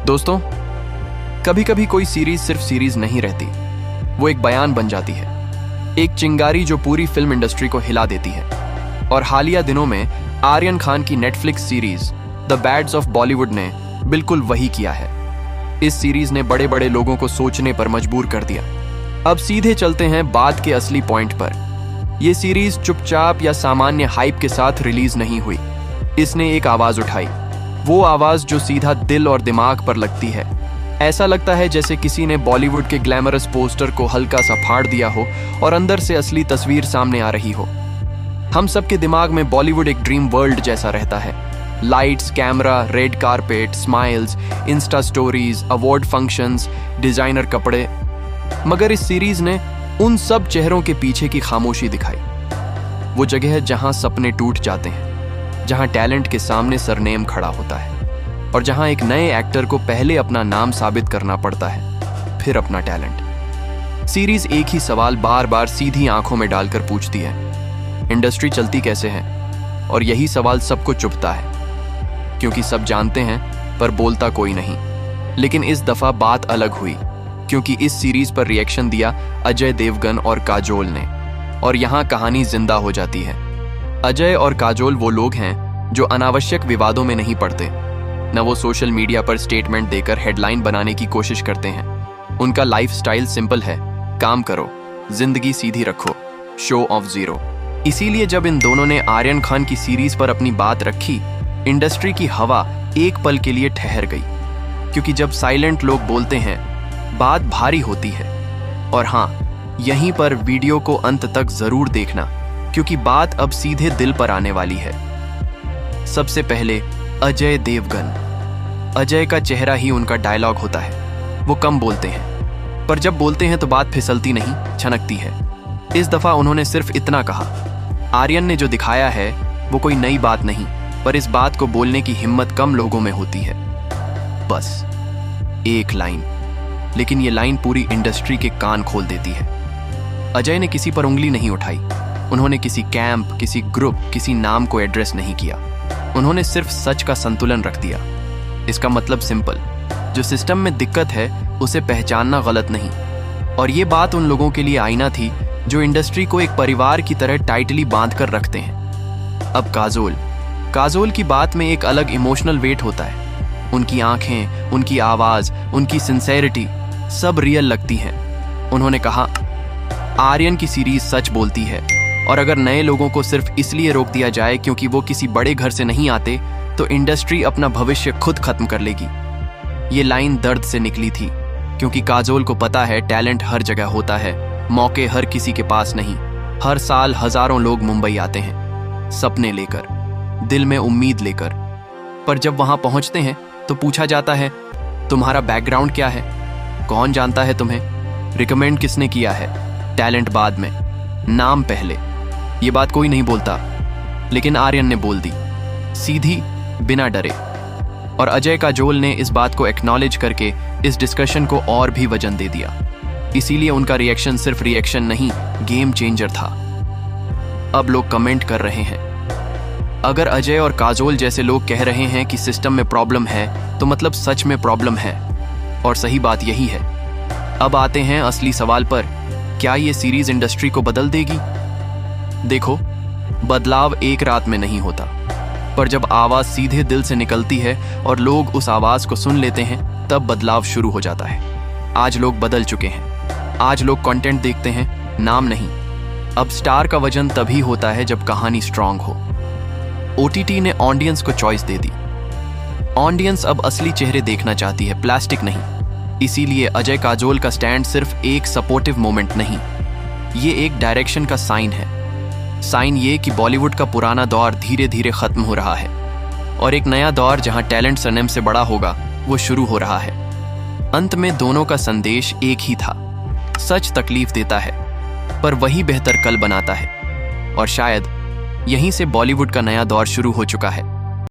दोस्तों, कभी कभी कोई सीरीज सिर्फ सीरीज नहीं रहती, वो एक बयान बन जाती है, एक चिंगारी जो पूरी फिल्म इंडस्ट्री को हिला देती है। और हालिया दिनों में आर्यन खान की Netflix series the Bads of Bollywood ने बिल्कुल वही किया है। इस सीरीज ने बड़े बड़े लोगों को सोचने पर मजबूर कर दिया। अब सीधे चलते हैं बात के असली पॉइंट पर। यह सीरीज चुपचाप या सामान्य हाइप के साथ रिलीज नहीं हुई। इसने एक आवाज उठाई, वो आवाज जो सीधा दिल और दिमाग पर लगती है। ऐसा लगता है जैसे किसी ने बॉलीवुड के ग्लैमरस पोस्टर को हल्का सा फाड़ दिया हो और अंदर से असली तस्वीर सामने आ रही हो। हम सबके दिमाग में बॉलीवुड एक ड्रीम वर्ल्ड जैसा रहता है। Lights, camera, red carpet, smiles, Insta stories, award functions, designer कपड़े। मगर इस सीरीज ने उन सब चेहरों के पीछे की खामोशी दिखाई। वो जगह है जहां सपने टूट जाते हैं, जहां टैलेंट के सामने सरनेम खड़ा होता है और जहां एक नए एक्टर को पहले अपना नाम साबित करना पड़ता है, फिर अपना टैलेंट। सीरीज एक ही सवाल बार बार सीधी आंखों में डालकर पूछती है, इंडस्ट्री चलती कैसे है? और यही सवाल सबको चुभता है, क्योंकि सब जानते हैं पर बोलता कोई नहीं। लेकिन इस दफा बात अलग हुई, क्योंकि इस सीरीज पर रिएक्शन दिया अजय देवगन और काजोल ने, और यहां कहानी जिंदा हो जाती है। अजय और काजोल वो लोग हैं जो अनावश्यक विवादों में नहीं पड़ते, न वो सोशल मीडिया पर स्टेटमेंट देकर हेडलाइन बनाने की कोशिश करते हैं। उनका लाइफस्टाइल सिंपल है, काम करो, जिंदगी सीधी रखो, शो ऑफ जीरो। इसीलिए जब इन दोनों ने आर्यन खान की सीरीज पर अपनी बात रखी, इंडस्ट्री की हवा एक पल के लिए ठहर गई। क्योंकि जब साइलेंट लोग बोलते हैं, बात भारी होती है। और हाँ, यहीं पर वीडियो को अंत तक जरूर देखना, क्योंकि बात अब सीधे दिल पर आने वाली है। सबसे पहले अजय देवगन। अजय का चेहरा ही उनका डायलॉग होता है। वो कम बोलते हैं, पर जब बोलते हैं तो बात फिसलती नहीं, छनकती है। इस दफा उन्होंने सिर्फ इतना कहा, आर्यन ने जो दिखाया है वो कोई नई बात नहीं, पर इस बात को बोलने की हिम्मत कम लोगों में होती है। बस एक लाइन, लेकिन ये लाइन पूरी इंडस्ट्री के कान खोल देती है। अजय ने किसी पर उंगली नहीं उठाई। उन्होंने किसी कैंप, किसी ग्रुप, किसी नाम को एड्रेस नहीं किया। उन्होंने सिर्फ सच का संतुलन रख दिया। इसका मतलब सिंपल, जो सिस्टम में दिक्कत है उसे पहचानना गलत नहीं। और ये बात उन लोगों के लिए आईना थी जो इंडस्ट्री को एक परिवार की तरह टाइटली बांध कर रखते हैं। अब काजोल की बात में एक अलग इमोशनल वेट होता है। उनकी आंखें, उनकी आवाज, उनकी सिंसेरिटी सब रियल लगती हैं। उन्होंने कहा, आर्यन की सीरीज सच बोलती है, और अगर नए लोगों को सिर्फ इसलिए रोक दिया जाए क्योंकि वो किसी बड़े घर से नहीं आते, तो इंडस्ट्री अपना भविष्य खुद खत्म कर लेगी। ये लाइन दर्द से निकली थी, क्योंकि काजोल को पता है टैलेंट हर जगह होता है, मौके हर किसी के पास नहीं। हर साल हजारों लोग मुंबई आते हैं, सपने लेकर, दिल में उम्मीद लेकर, पर जब वहां पहुंचते हैं तो पूछा जाता है, तुम्हारा बैकग्राउंड क्या है, कौन जानता है तुम्हें, रिकमेंड किसने किया है, टैलेंट बाद में, नाम पहले। ये बात कोई नहीं बोलता, लेकिन आर्यन ने बोल दी, सीधी, बिना डरे। और अजय काजोल ने इस बात को एक्नॉलेज करके इस डिस्कशन को और भी वजन दे दिया। इसीलिए उनका रिएक्शन सिर्फ रिएक्शन नहीं, गेम चेंजर था। अब लोग कमेंट कर रहे हैं, अगर अजय और काजोल जैसे लोग कह रहे हैं कि सिस्टम में प्रॉब्लम है, तो मतलब सच में प्रॉब्लम है। और सही बात यही है। अब आते हैं असली सवाल पर, क्या ये सीरीज इंडस्ट्री को बदल देगी? देखो, बदलाव एक रात में नहीं होता, पर जब आवाज सीधे दिल से निकलती है और लोग उस आवाज को सुन लेते हैं, तब बदलाव शुरू हो जाता है। आज लोग बदल चुके हैं। आज लोग कंटेंट देखते हैं, नाम नहीं। अब स्टार का वजन तभी होता है जब कहानी स्ट्रांग हो। ओटीटी ने ऑडियंस को चॉइस दे दी। ऑडियंस अब असली चेहरे देखना चाहती है, प्लास्टिक नहीं। इसीलिए अजय काजोल का स्टैंड सिर्फ एक सपोर्टिव मोमेंट नहीं, ये एक डायरेक्शन का साइन है। साइन ये कि बॉलीवुड का पुराना दौर धीरे धीरे खत्म हो रहा है और एक नया दौर जहां टैलेंट सरनेम से बड़ा होगा, वो शुरू हो रहा है। अंत में दोनों का संदेश एक ही था, सच तकलीफ देता है, पर वही बेहतर कल बनाता है। और शायद यहीं से बॉलीवुड का नया दौर शुरू हो चुका है।